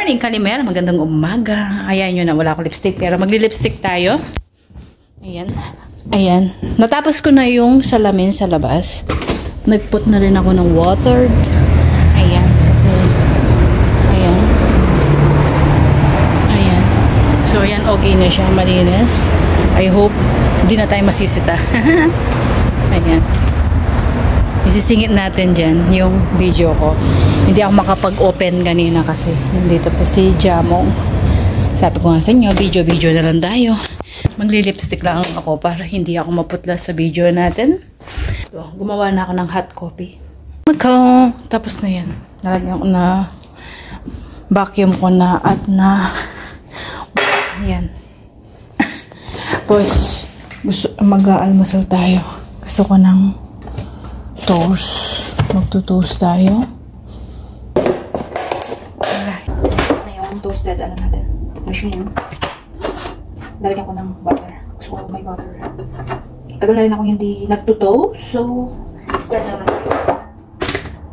morning, Kalimera. Magandang umaga. Ayan yun na, wala akong lipstick. Pero magli-lipstick tayo. Ayan. Ayan. Natapos ko na yung salamin sa labas. Nagput na rin ako ng watered. Ayan. Kasi, ayan. Ayan. So, ayan. Okay na siya. Malinis. I hope, di na tayo masisita. Ayan. Isisingit natin dyan yung video ko. Hindi ako makapag-open kanina kasi nandito pa si Jamong. Sabi ko nga sa inyo, video na lang tayo. Magli-lipstick lang ako para hindi ako maputla sa video natin. So, gumawa na ako ng hot coffee. Tapos na yan. Nalagyan ko na, vacuum ko na at na, yan. Tapos, mag-aalmusal tayo. Gusto ko ng toast. Magto-toast tayo. Alright. Na yung toasted, ano natin, machine. Lalagyan ko ng butter. Gusto ko may butter. Tagal na rin ako hindi nagto-toast. So, start na tayo.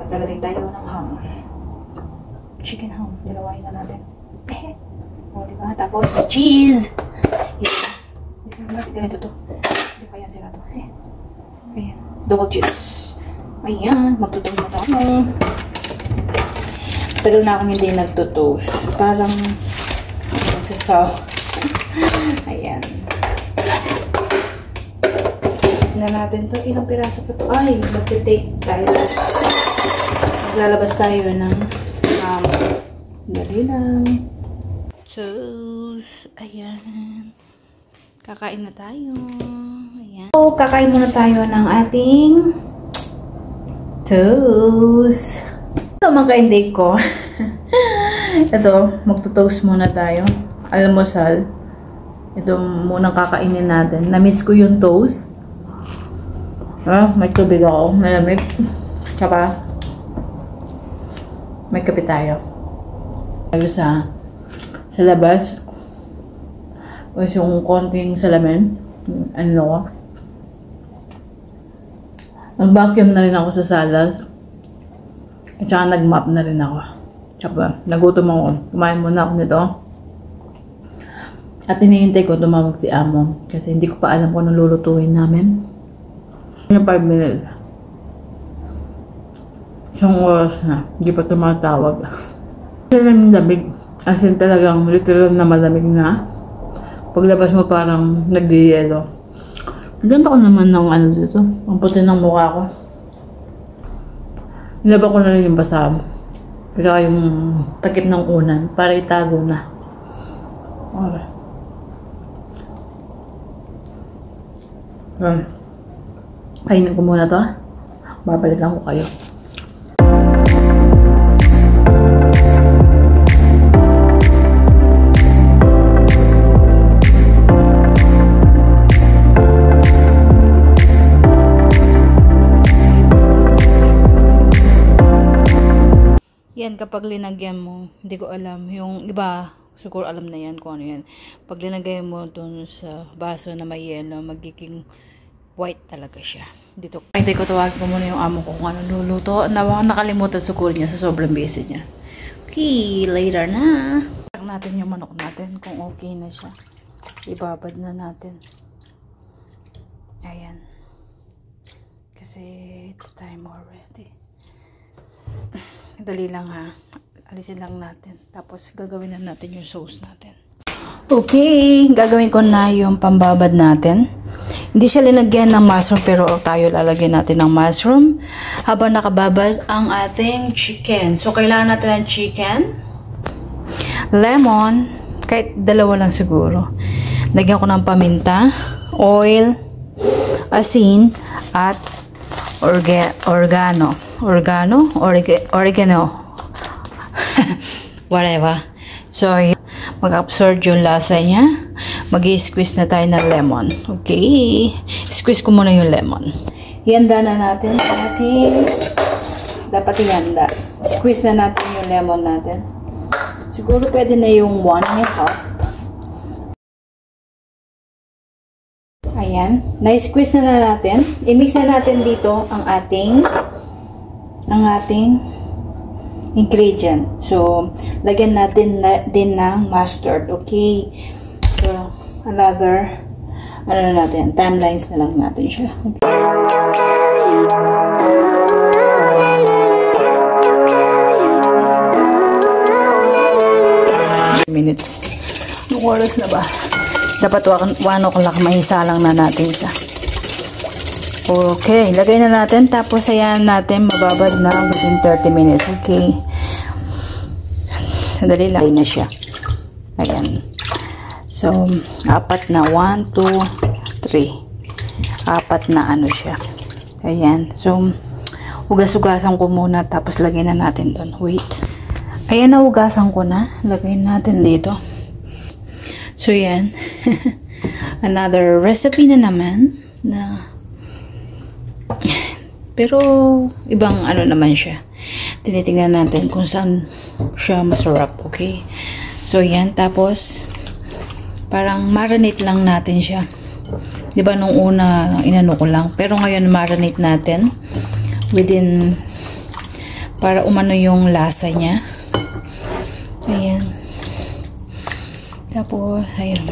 Maglalagay tayo ng ham. Chicken ham. Nilawain na natin. O, diba? Tapos, cheese! Bakit ganito to? Hindi kaya sila to. Ayan. Double cheese. Ayan, magtutoast na tayo. Tagal na akong hindi nagtutoast. Parang nagsasaw. Ayan. Tignan natin to. Ilang piraso pa to? Ay, magte-take tayo. Maglalabas tayo ng dali lang. Toast. Ayan. Kakain na tayo. Ayan. So, kakain muna tayo ng ating toast. Ito mga ka-intake ko. Ito, magto-toast muna tayo. Almusal. Ito muna kakainin natin. Na-miss ko yung toast. May tubig ako. Malamig. Tsaka, may kape tayo. Sa labas. Tapos yung konting salamin. Ano ko. Nag-vacuum na rin ako sa salad. At saka nag-mop na rin ako. Tsaka nagutom ako. Kumain muna ako nito. At hinihintay ko tumawag si Amo. Kasi hindi ko pa alam kung anong lulutuin namin. Yung 5 minutes. Isang oras na. Hindi pa tumatawag. Kasi lang lamig. As in talagang literal na malamig na. Paglabas mo parang nag-yelo. Ganda ko naman ng ano dito. Ang puti ng mukha ko. Nilaba ko na rin yung basa. Kaya yung takip ng unan. Para itago na. Okay. Kainin ko muna to. Babalikan ko kayo. Yan, kapag linagyan mo, hindi ko alam, yung iba, siguro alam na yan kung ano yan. Pag linagyan mo dun sa baso na may yelo, magiging white talaga siya. Dito. Hindi ko tawagin ko muna yung amo ko kung ano luluto. Nakalimutan siguro niya sa sobrang busy niya. Okay, later na. Check natin yung manok natin kung okay na siya. Ibabad na natin. Ayan. Kasi it's time already. Dali lang ha. Alisin lang natin. Tapos gagawin na natin yung sauce natin. Okay. Gagawin ko na yung pambabad natin. Hindi siya linagyan ng mushroom pero tayo lalagyan natin ng mushroom. Habang nakababad ang ating chicken. So kailangan natin ng chicken. Lemon. Kahit dalawa lang siguro. Lagyan ko ng paminta. Oil. Asin. At oregano. Whatever. So, mag-absorb yung lasa niya. Mag-i-squeeze na tayo ng lemon. Okay. Squeeze ko muna yung lemon. Ihanda na natin ating dapat ihanda. Squeeze na natin yung lemon natin. Siguro pwede na yung 1.5. Ayan. Na-squeeze na natin. I-mix na natin dito ang ating ingredient. So, lagyan natin din ng mustard. Okay. So, another, ano na natin, timelines na lang natin siya. Okay. Minutes. Yung oras na ba? Dapat 1 o'clock, mahisa lang na natin siya. Okay, lagay na natin. Tapos, ayan natin, mababad na within 30 minutes. Okay. Sandali lang na siya. Ayan. So, 4 na. 1, 2, 3. 4 na ano siya. Ayan. So, hugas-hugasan ko muna. Tapos, lagay na natin doon. Wait. Ayan, nahugasan ko na. Lagay natin dito. So, yan. Another recipe na naman. Pero, ibang ano naman siya. Tinitingnan natin kung saan siya masarap. Okay? So, yan. Tapos, parang marinate lang natin siya. Diba, nung una, inano ko lang. Pero ngayon, marinate natin. Within, para umano yung lasa niya. Ayan. Tapos, ayan.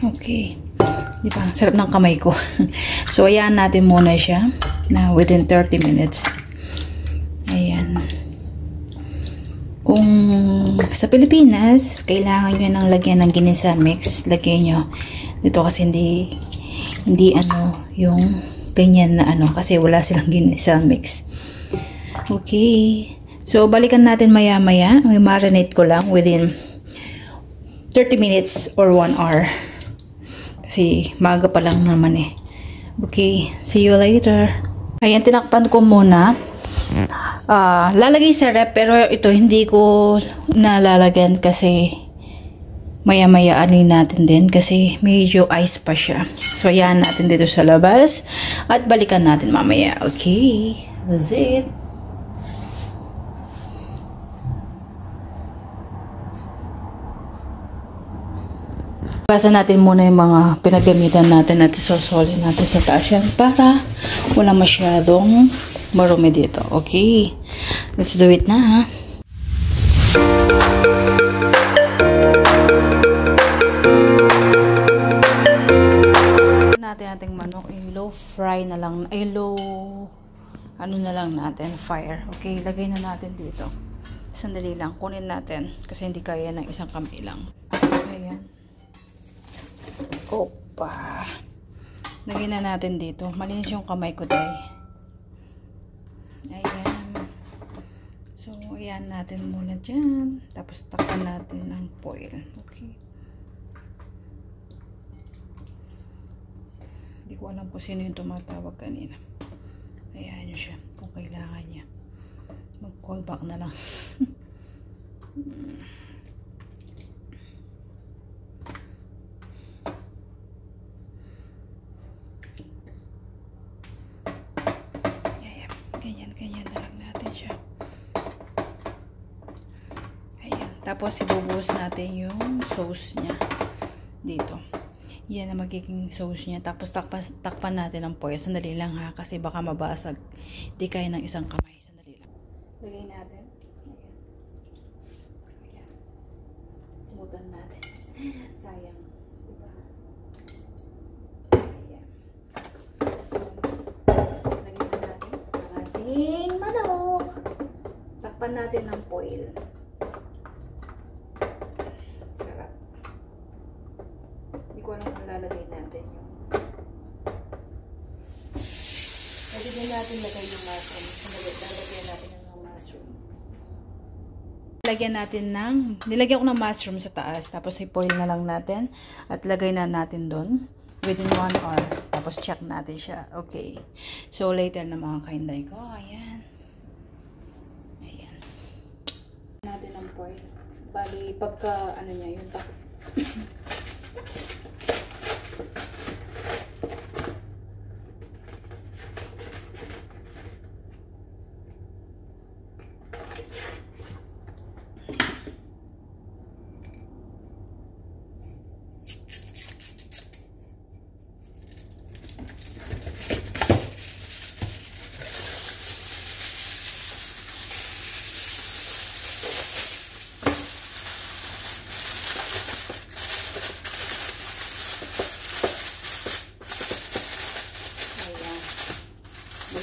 Okay. Diba? Sarap ng kamay ko. So, ayan natin muna siya na within 30 minutes. Ayan. Kung sa Pilipinas, kailangan nyo nang lagyan ng ginisa mix. Lagyan nyo. Dito kasi hindi ano, yung ganyan na ano. Kasi wala silang ginisa mix. Okay. So, balikan natin maya-maya. Marinate ko lang within 30 minutes or 1 hour. Kasi maga pa lang naman eh. Okay, see you later. Ayan, tinakpan ko muna. Lalagay sa rep, pero ito hindi ko nalalagyan kasi maya-maya anin natin din kasi medyo ice pa siya. So, ayan natin dito sa labas at balikan natin mamaya. Okay, that's it. Hugasan natin muna yung mga pinagamitan natin at isosolin natin sa taas yan para wala masyadong marumi dito. Okay. Let's do it na ha. Natin ating manok. I-low fry na lang. I-low ano na lang natin. Fire. Okay. Lagay na natin dito. Sandali lang. Kunin natin. Kasi hindi kaya ng isang kamay lang. Ayan. Opa. Lagyan na natin dito. Malinis yung kamay ko dahil. Ayan. So, ayan natin muna dyan. Tapos, takpan natin ng foil. Okay. Hindi ko alam kung sino yung tumatawag kanina. Ayan nyo siya. Kung kailangan niya. Mag-call back na lang. Ganyan na lang natin siya. Ayan. Tapos, ibubuhos natin yung sauce niya dito. Yan na magiging sauce niya. Tapos, takpan natin ng foil. Sandali lang ha, kasi baka mabasag. Di kaya ng isang kamay. Sandali lang. Lagay natin. Ayan. Ayan. Smutan natin. Sayang. Diba? Ayan. Manok. Takpan natin ng foil. Sarap. Hindi ko alam kung lalagay natin yung pwede din natin lagay yung mushroom. Lalagyan natin ng mushroom. Nilagyan ko ng mushroom sa taas. Tapos i-foil na lang natin. At lagay na natin doon. Within 1 hour. Tapos check natin siya. Okay. So later na mga kainday ko. Ayan. Ayan. Natin ang foil. Bali, pagka ano niya, yung takot.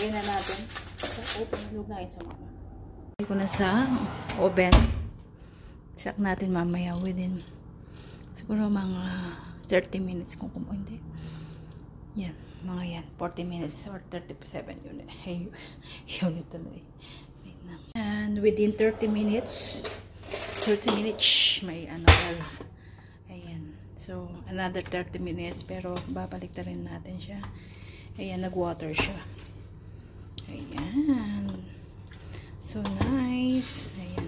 Lagyan na natin. Open look na iso mama. Lagyan ko na sa oven. Check natin mamaya within siguro mga 30 minutes kung hindi. Yan, mga yan. 40 minutes or 37 yun. Yun tuloy. And within 30 minutes, may gas. Ayan. So, another 30 minutes pero babalik na rin natin siya. Ayan, nag-water siya. Ayan. So nice. Ayan.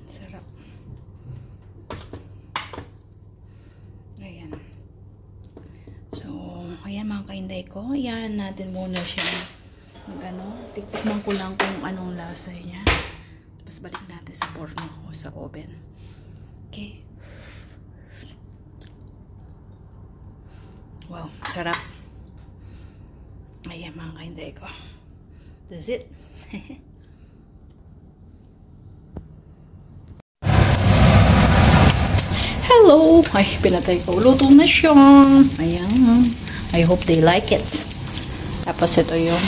Sarap. Ayan. So, ayan mga kainday ko. Ayan natin muna siya. Tiktikman ko lang kung anong lasa niya. Tapos balik natin sa porno o sa oven. Okay. Wow, sarap. Ayan mga kainday ko. That's it. Hello! Ay, pinatay ko. Luto na siya. Ayan. I hope they like it. Tapos ito yung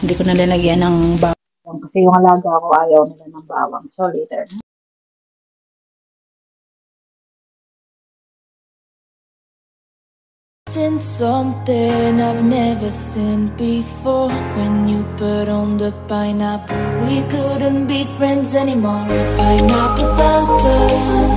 hindi ko nalalagyan ng bawang. Kasi yung alaga ko ayaw nila ng bawang. So, later. Seen something I've never seen before. When you put on the pineapple, we couldn't be friends anymore. Pineapple blossom.